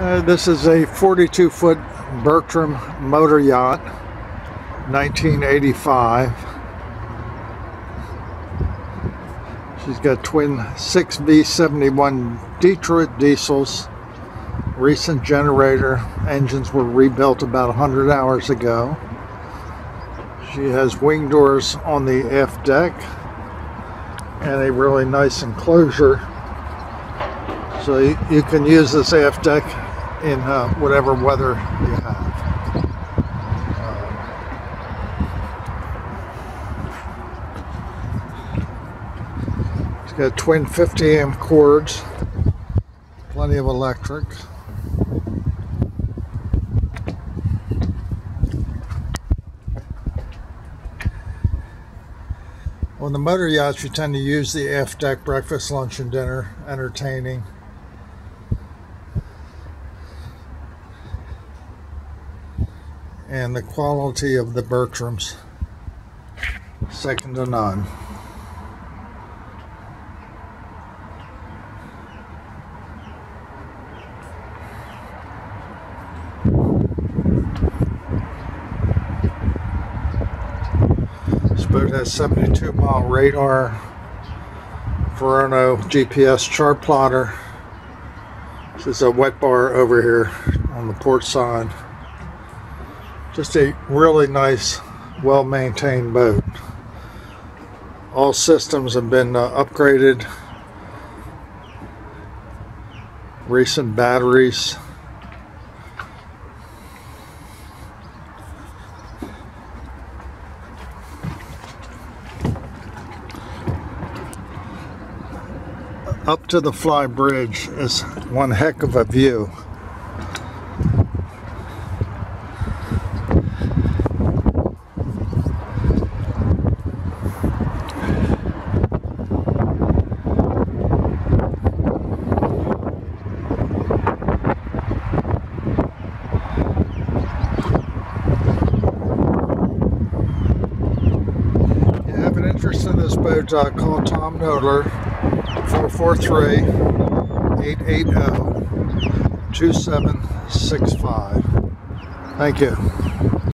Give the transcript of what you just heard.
This is a 42-foot Bertram Motor Yacht, 1985. She's got twin 6V71 Detroit diesels, recent generator. Engines were rebuilt about 100 hours ago. She has wing doors on the aft deck and a really nice enclosure, so you can use this aft deck in whatever weather you have. It's got twin 50 amp cords, plenty of electric. On the motor yachts, you tend to use the aft deck, breakfast, lunch, and dinner, entertaining. And the quality of the Bertrams, second to none. This boat has 72-mile radar, Verno GPS chart plotter. This is a wet bar over here on the port side. Just a really nice, well-maintained boat. All systems have been upgraded. Recent batteries. Up to the fly bridge is one heck of a view. If you have an interest in this boat, call Tom Nodler, 443-880-2765. Thank you.